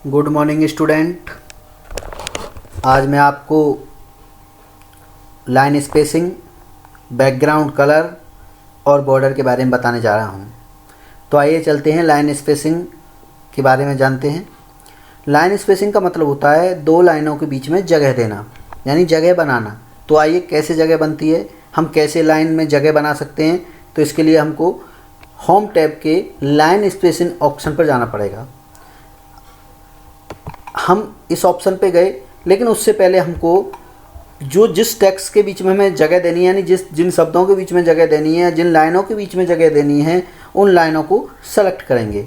Good morning student. आज मैं आपको लाइन स्पेसिंग, बैकग्राउंड कलर और बॉर्डर के बारे में बताने जा रहा हूँ। तो आइए चलते हैं लाइन स्पेसिंग के बारे में जानते हैं। लाइन स्पेसिंग का मतलब होता है दो लाइनों के बीच में जगह देना, यानी जगह बनाना। तो आइए कैसे जगह बनती है, हम कैसे लाइन में जगह बना सकते हैं। तो इसके लिए हमको होम टैब के लाइन स्पेसिंग ऑप्शन पर जाना पड़ेगा। हम इस ऑप्शन पे गए, लेकिन उससे पहले हमको जिस टेक्स्ट के बीच में हमें जगह देनी है, यानी जिन शब्दों के बीच में जगह देनी है, जिन लाइनों के बीच में जगह देनी है, उन लाइनों को सेलेक्ट करेंगे।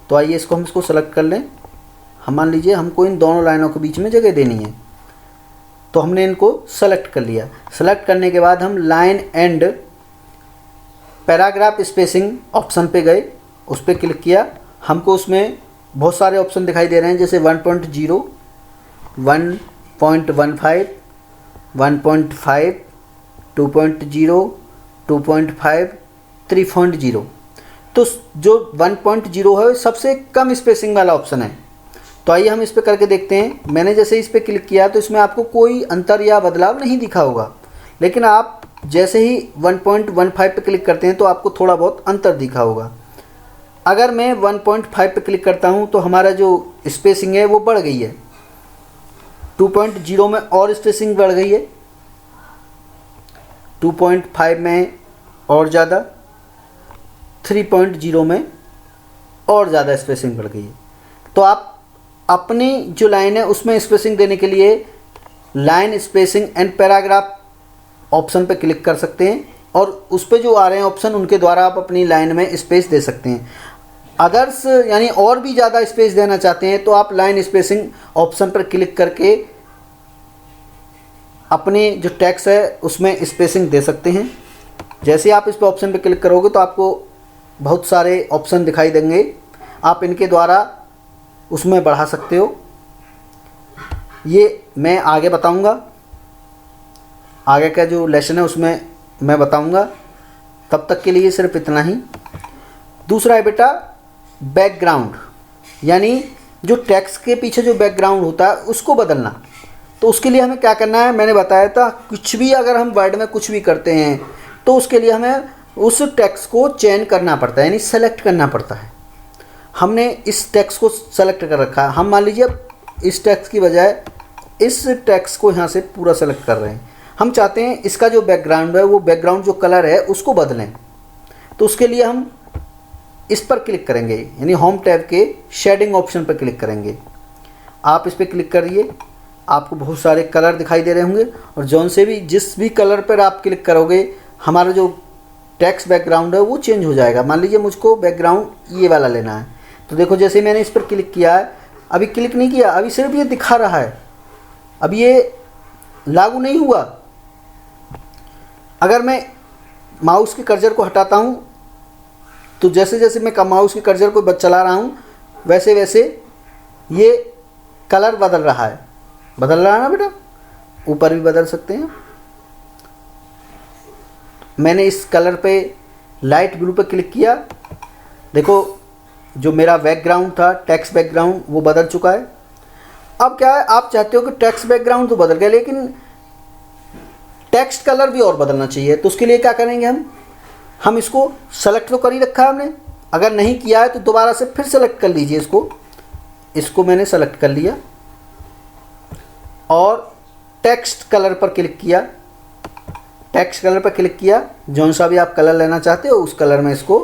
तो आइए हम इसको सेलेक्ट कर लें। हम मान लीजिए हमको इन दोनों लाइनों के बीच में जगह देनी है, तो हमने इनको सेलेक्ट कर लिया। सेलेक्ट करने के बाद हम line and paragraph spacing option पे गए, उस पर क्लिक किया। हमको उसमें बहुत सारे ऑप्शन दिखाई दे रहे हैं, जैसे 1.0, 1.15, 1.5, 2.0, 2.5, 3.0। तो जो 1.0 है सबसे कम स्पेसिंग वाला ऑप्शन है। तो आइए हम इस पर करके देखते हैं। मैंने जैसे इस पर क्लिक किया तो इसमें आपको कोई अंतर या बदलाव नहीं दिखा होगा, लेकिन आप जैसे ही 1.15 पे क्लिक करते हैं तो आपको थोड़ा बहुत अंतर दिखा होगा। अगर मैं 1.5 पे क्लिक करता हूं तो हमारा जो स्पेसिंग है वो बढ़ गई है। 2.0 में और स्पेसिंग बढ़ गई है, 2.5 में और ज़्यादा, 3.0 में और ज़्यादा स्पेसिंग बढ़ गई है। तो आप अपनी जो लाइन है उसमें स्पेसिंग देने के लिए line spacing and paragraph option पे क्लिक कर सकते हैं, और उस पे जो आ रहे हैं ऑप्शन उनके द्वारा आप अपनी लाइन में स्पेस दे सकते हैं। अदर्स यानी और भी ज़्यादा स्पेस देना चाहते हैं तो आप लाइन स्पेसिंग ऑप्शन पर क्लिक करके अपने जो टेक्स्ट है उसमें स्पेसिंग दे सकते हैं। जैसे ही आप इस पर ऑप्शन पर क्लिक करोगे तो आपको बहुत सारे ऑप्शन दिखाई देंगे, आप इनके द्वारा उसमें बढ़ा सकते हो। ये मैं आगे बताऊंगा, आगे का जो लेसन है उसमें मैं बताऊंगा। तब तक के लिए सिर्फ इतना ही। दूसरा है बेटा बैकग्राउंड, यानी जो टेक्स्ट के पीछे जो बैकग्राउंड होता है उसको बदलना। तो उसके लिए हमें क्या करना है, मैंने बताया था कुछ भी अगर हम वर्ड में कुछ भी करते हैं तो उसके लिए हमें उस टेक्स्ट को चेंज करना पड़ता है, यानी सेलेक्ट करना पड़ता है। हमने इस टेक्स्ट को सेलेक्ट कर रखा है। हम मान लीजिए इस टेक्स्ट की बजाय इस टेक्स्ट को यहाँ से पूरा सेलेक्ट कर रहे हैं। हम चाहते हैं इसका जो बैकग्राउंड है, वो बैकग्राउंड जो कलर है उसको बदलें। तो उसके लिए हम इस पर क्लिक करेंगे, यानी होम टैब के शेडिंग ऑप्शन पर क्लिक करेंगे। आप इस पर क्लिक करिए, आपको बहुत सारे कलर दिखाई दे रहे होंगे, और जौन से भी जिस भी कलर पर आप क्लिक करोगे हमारा जो टेक्स्ट बैकग्राउंड है वो चेंज हो जाएगा। मान लीजिए मुझको बैकग्राउंड ये वाला लेना है, तो देखो जैसे मैंने इस पर क्लिक किया है, अभी क्लिक नहीं किया, अभी सिर्फ ये दिखा रहा है, अभी ये लागू नहीं हुआ। अगर मैं माउस के कर्सर को हटाता हूँ तो जैसे जैसे मैं माउस के कर्सर को चला रहा हूँ वैसे वैसे ये कलर बदल रहा है। बदल रहा है ना बेटा, ऊपर भी बदल सकते हैं। मैंने इस कलर पे लाइट ब्लू पे क्लिक किया, देखो जो मेरा बैकग्राउंड था टेक्स्ट बैकग्राउंड वो बदल चुका है। अब क्या है, आप चाहते हो कि टेक्स्ट बैकग्राउंड तो बदल गया लेकिन टेक्स्ट कलर भी और बदलना चाहिए। तो उसके लिए क्या करेंगे, हम इसको सेलेक्ट तो कर ही रखा है हमने, अगर नहीं किया है तो दोबारा से फिर सेलेक्ट कर लीजिए। इसको मैंने सेलेक्ट कर लिया और टेक्स्ट कलर पर क्लिक किया। टेक्स्ट कलर पर क्लिक किया, जौन सा भी आप कलर लेना चाहते हो उस कलर में इसको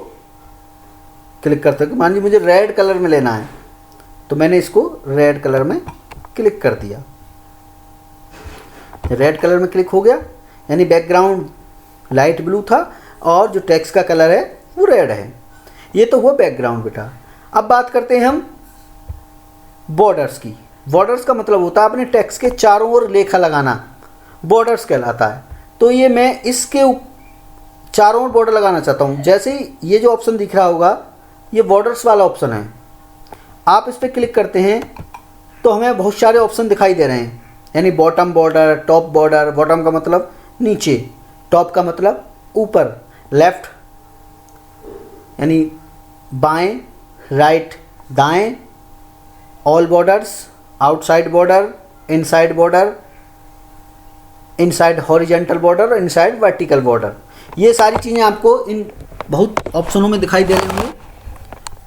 क्लिक करते हो। मान लीजिए मुझे रेड कलर में लेना है तो मैंने इसको रेड कलर में क्लिक कर दिया। रेड कलर में क्लिक हो गया, यानी बैकग्राउंड लाइट ब्लू था और जो टेक्स्ट का कलर है वो रेड है। ये तो हुआ बैकग्राउंड बेटा। अब बात करते हैं हम बॉर्डर्स की। बॉर्डर्स का मतलब होता है अपने टेक्स्ट के चारों ओर लेखा लगाना, बॉर्डर्स कहलाता है। तो ये मैं इसके चारों ओर बॉर्डर लगाना चाहता हूँ। जैसे ही ये जो ऑप्शन दिख रहा होगा ये बॉर्डर्स वाला ऑप्शन है, आप इस पर क्लिक करते हैं तो हमें बहुत सारे ऑप्शन दिखाई दे रहे हैं, यानी bottom border, top border. Bottom का मतलब नीचे, टॉप का मतलब ऊपर, लेफ्ट यानी बाएं, राइट दाएं, all borders, outside border, inside border, inside horizontal border और इनसाइड वर्टिकल बॉर्डर। ये सारी चीज़ें आपको इन बहुत ऑप्शनों में दिखाई दे रही होंगी।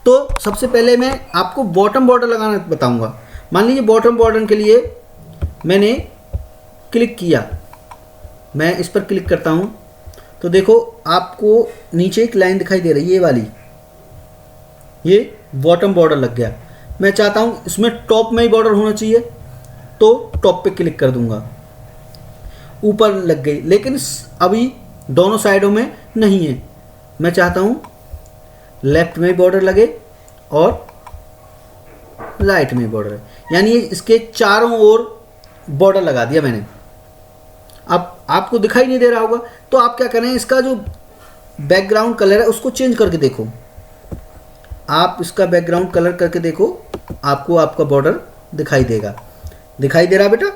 तो सबसे पहले मैं आपको बॉटम बॉर्डर लगाना बताऊंगा। मान लीजिए बॉटम बॉर्डर के लिए मैंने क्लिक किया, मैं इस पर क्लिक करता हूँ तो देखो आपको नीचे एक लाइन दिखाई दे रही है, ये वाली, ये बॉटम बॉर्डर लग गया। मैं चाहता हूँ इसमें टॉप में ही बॉर्डर होना चाहिए, तो टॉप पे क्लिक कर दूंगा, ऊपर लग गई। लेकिन अभी दोनों साइडों में नहीं है, मैं चाहता हूँ लेफ्ट में बॉर्डर लगे और राइट में बॉर्डर है, यानी इसके चारों ओर बॉर्डर लगा दिया मैंने। अब आपको दिखाई नहीं दे रहा होगा, तो आप क्या करें, इसका जो बैकग्राउंड कलर है उसको चेंज करके देखो। आप इसका बैकग्राउंड कलर करके देखो, आपको आपका बॉर्डर दिखाई देगा। दिखाई दे रहा बेटा?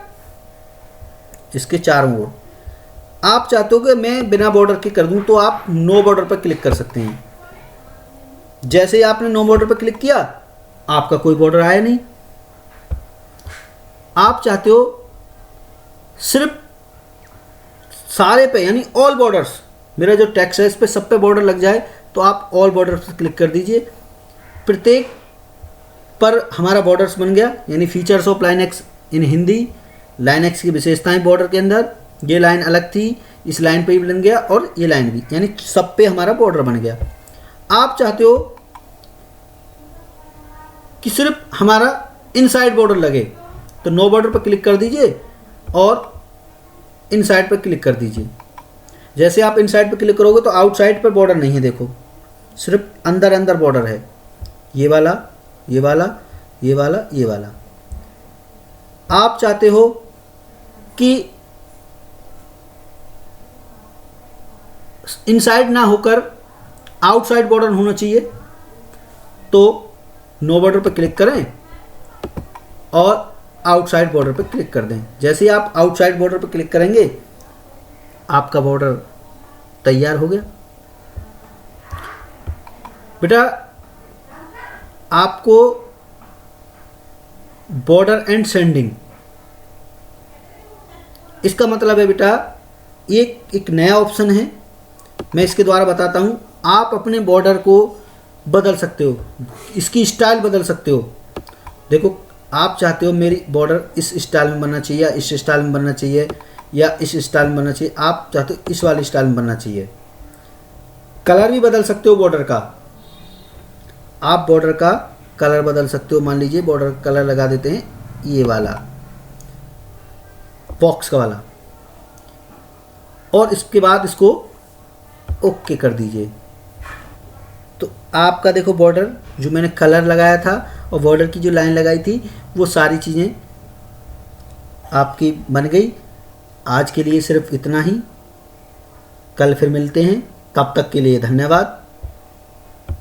इसके चारों ओर। आप चाहते हो कि मैं बिना बॉर्डर के कर दूं, तो आप नो बॉर्डर पर क्लिक कर सकते हैं। जैसे ही आपने नो बॉर्डर पर क्लिक किया, आपका कोई बॉर्डर आया नहीं। आप चाहते हो सिर्फ सारे पे, यानी ऑल बॉर्डर्स, मेरा जो टेक्स्ट है इस पे सब पे बॉर्डर लग जाए, तो आप ऑल बॉर्डर पर क्लिक कर दीजिए। प्रत्येक पर हमारा बॉर्डर्स बन गया, यानी फीचर्स ऑफ लाइनएक्स इन हिंदी, लाइनएक्स की विशेषताएं बॉर्डर के अंदर। ये लाइन अलग थी, इस लाइन पे भी बन गया, और ये लाइन भी, यानी सब पे हमारा बॉर्डर बन गया। आप चाहते हो कि सिर्फ हमारा इनसाइड बॉर्डर लगे, तो नो बॉर्डर पर क्लिक कर दीजिए और इनसाइड पर क्लिक कर दीजिए। जैसे आप इनसाइड पर क्लिक करोगे तो आउटसाइड पर बॉर्डर नहीं है, देखो सिर्फ अंदर अंदर बॉर्डर है, ये वाला, ये वाला, ये वाला, ये वाला। आप चाहते हो कि इनसाइड ना होकर आउटसाइड बॉर्डर होना चाहिए, तो नो बॉर्डर पर क्लिक करें और आउटसाइड बॉर्डर पर क्लिक कर दें। जैसे ही आप आउटसाइड बॉर्डर पर क्लिक करेंगे, आपका बॉर्डर तैयार हो गया। बेटा आपको बॉर्डर एंड सेंडिंग, इसका मतलब है बेटा एक नया ऑप्शन है, मैं इसके द्वारा बताता हूं। आप अपने बॉर्डर को बदल सकते हो, इसकी स्टाइल बदल सकते हो। देखो आप चाहते हो मेरी बॉर्डर इस स्टाइल में बनना चाहिए, या इस स्टाइल में बनना चाहिए, या इस स्टाइल में बनना चाहिए। आप चाहते हो इस वाले स्टाइल में बनना चाहिए। कलर भी बदल सकते हो बॉर्डर का, आप बॉर्डर का कलर बदल सकते हो। मान लीजिए बॉर्डर कलर लगा देते हैं ये वाला, बॉक्स का वाला, और इसके बाद इसको ओके कर दीजिए। तो आपका देखो बॉर्डर, जो मैंने कलर लगाया था और बॉर्डर की जो लाइन लगाई थी, वो सारी चीज़ें आपकी बन गई। आज के लिए सिर्फ इतना ही, कल फिर मिलते हैं, तब तक के लिए धन्यवाद।